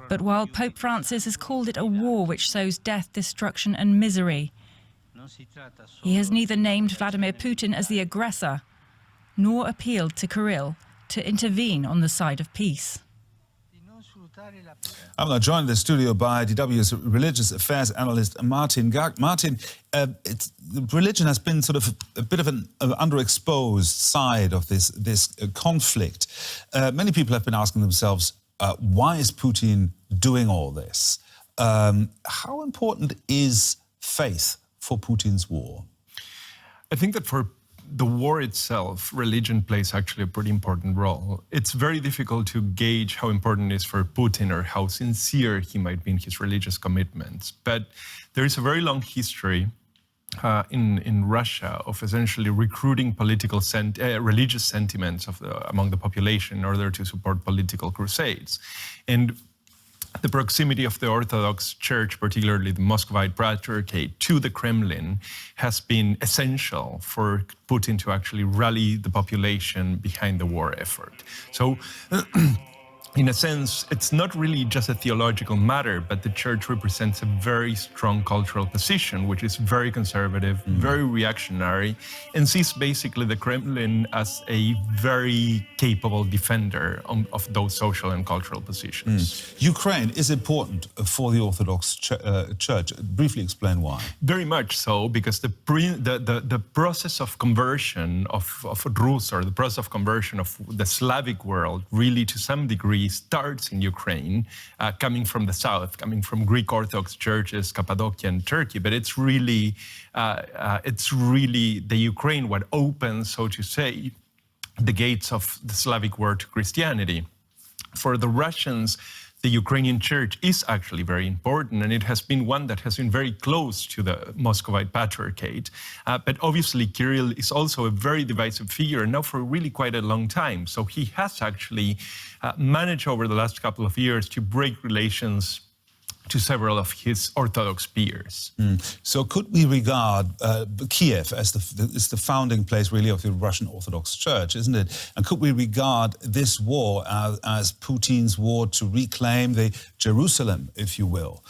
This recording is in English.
But while Pope Francis has called it a war which sows death, destruction and misery, he has neither named Vladimir Putin as the aggressor nor appealed to Kirill to intervene on the side of peace. I'm now joined in the studio by DW's religious affairs analyst Martin Gag. Martin, religion has been sort of a bit of an underexposed side of this conflict. Many people have been asking themselves, why is Putin doing all this? How important is faith for Putin's war? I think that for the war itself, religion plays actually a pretty important role. It's very difficult to gauge how important it is for Putin or how sincere he might be in his religious commitments. But there is a very long history in Russia of essentially recruiting religious sentiments among the population in order to support political crusades. And the proximity of the Orthodox Church, particularly the Muscovite Patriarchate, to the Kremlin has been essential for Putin to actually rally the population behind the war effort. So, in a sense, it's not really just a theological matter, but the church represents a very strong cultural position, which is very conservative, very reactionary, and sees basically the Kremlin as a very capable defender of those social and cultural positions. Ukraine is important for the Orthodox Church. Briefly explain why. Very much so, because the process of conversion of Rus, or the process of conversion of the Slavic world, really to some degree starts in Ukraine, coming from the south, coming from Greek Orthodox churches, Cappadocia and Turkey. But it's really the Ukraine what opens, so to say, the gates of the Slavic world to Christianity. For the Russians, the Ukrainian church is actually very important, and it has been one that has been very close to the Muscovite Patriarchate. But obviously, Kirill is also a very divisive figure, now for really quite a long time. So he has actually managed over the last couple of years to break relations to several of his Orthodox peers. So could we regard Kiev as the founding place, really, of the Russian Orthodox Church, isn't it? And could we regard this war as Putin's war to reclaim the Jerusalem, if you will,